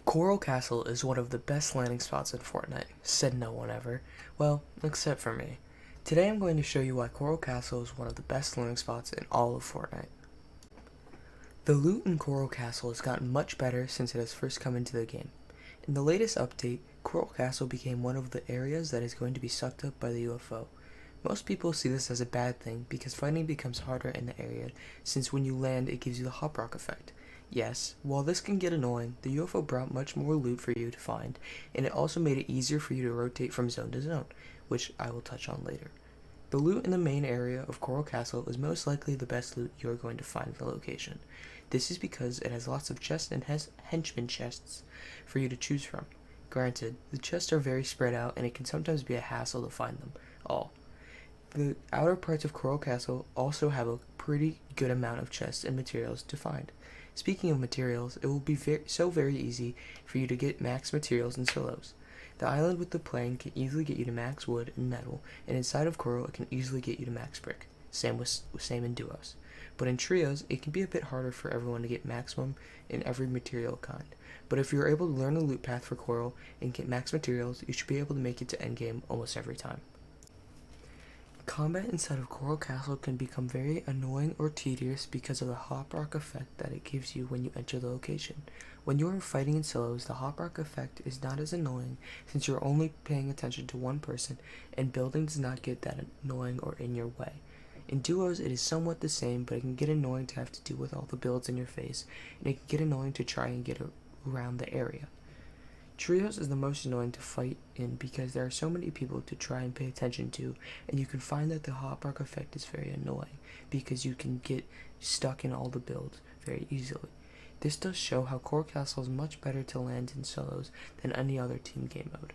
Coral Castle is one of the best landing spots in Fortnite, said no one ever. Well, except for me. Today I'm going to show you why Coral Castle is one of the best landing spots in all of Fortnite. The loot in Coral Castle has gotten much better since it has first come into the game. In the latest update, Coral Castle became one of the areas that is going to be sucked up by the UFO. Most people see this as a bad thing because fighting becomes harder in the area since when you land it gives you the hop rock effect. Yes, while this can get annoying, the UFO brought much more loot for you to find, and it also made it easier for you to rotate from zone to zone, which I will touch on later. The loot in the main area of Coral Castle is most likely the best loot you are going to find in the location. This is because it has lots of chests and henchman chests for you to choose from. Granted, the chests are very spread out and it can sometimes be a hassle to find them all. The outer parts of Coral Castle also have a pretty good amount of chests and materials to find. Speaking of materials, it will be very easy for you to get max materials in solos. The island with the plane can easily get you to max wood and metal, and inside of Coral it can easily get you to max brick. Same in duos. But in trios, it can be a bit harder for everyone to get maximum in every material kind. But if you're able to learn the loot path for Coral and get max materials, you should be able to make it to endgame almost every time. Combat inside of Coral Castle can become very annoying or tedious because of the hop rock effect that it gives you when you enter the location. When you are fighting in solos, the hop rock effect is not as annoying since you're only paying attention to one person and building does not get that annoying or in your way. In duos, it is somewhat the same, but it can get annoying to have to deal with all the builds in your face, and it can get annoying to try and get around the area. Trios is the most annoying to fight in because there are so many people to try and pay attention to, and you can find that the hop rock effect is very annoying because you can get stuck in all the builds very easily. This does show how Coral Castle is much better to land in solos than any other team game mode.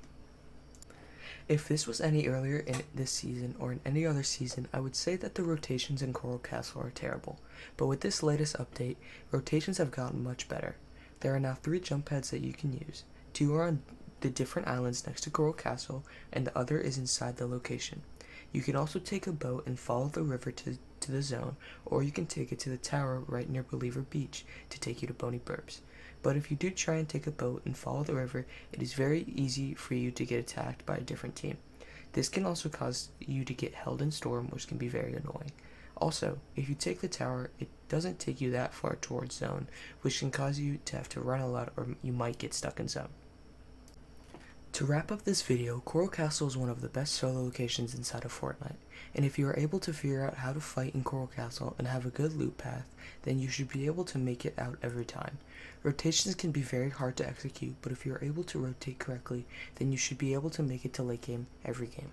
If this was any earlier in this season or in any other season, I would say that the rotations in Coral Castle are terrible, but with this latest update, rotations have gotten much better. There are now 3 jump pads that you can use. 2 are on the different islands next to Coral Castle, and the other is inside the location. You can also take a boat and follow the river to the zone, or you can take it to the tower right near Believer Beach to take you to Boney Burbs. But if you do try and take a boat and follow the river, it is very easy for you to get attacked by a different team. This can also cause you to get held in storm, which can be very annoying. Also, if you take the tower, it doesn't take you that far towards zone, which can cause you to have to run a lot or you might get stuck in zone. To wrap up this video, Coral Castle is one of the best solo locations inside of Fortnite, and if you are able to figure out how to fight in Coral Castle and have a good loot path, then you should be able to make it out every time. Rotations can be very hard to execute, but if you are able to rotate correctly, then you should be able to make it to late game every game.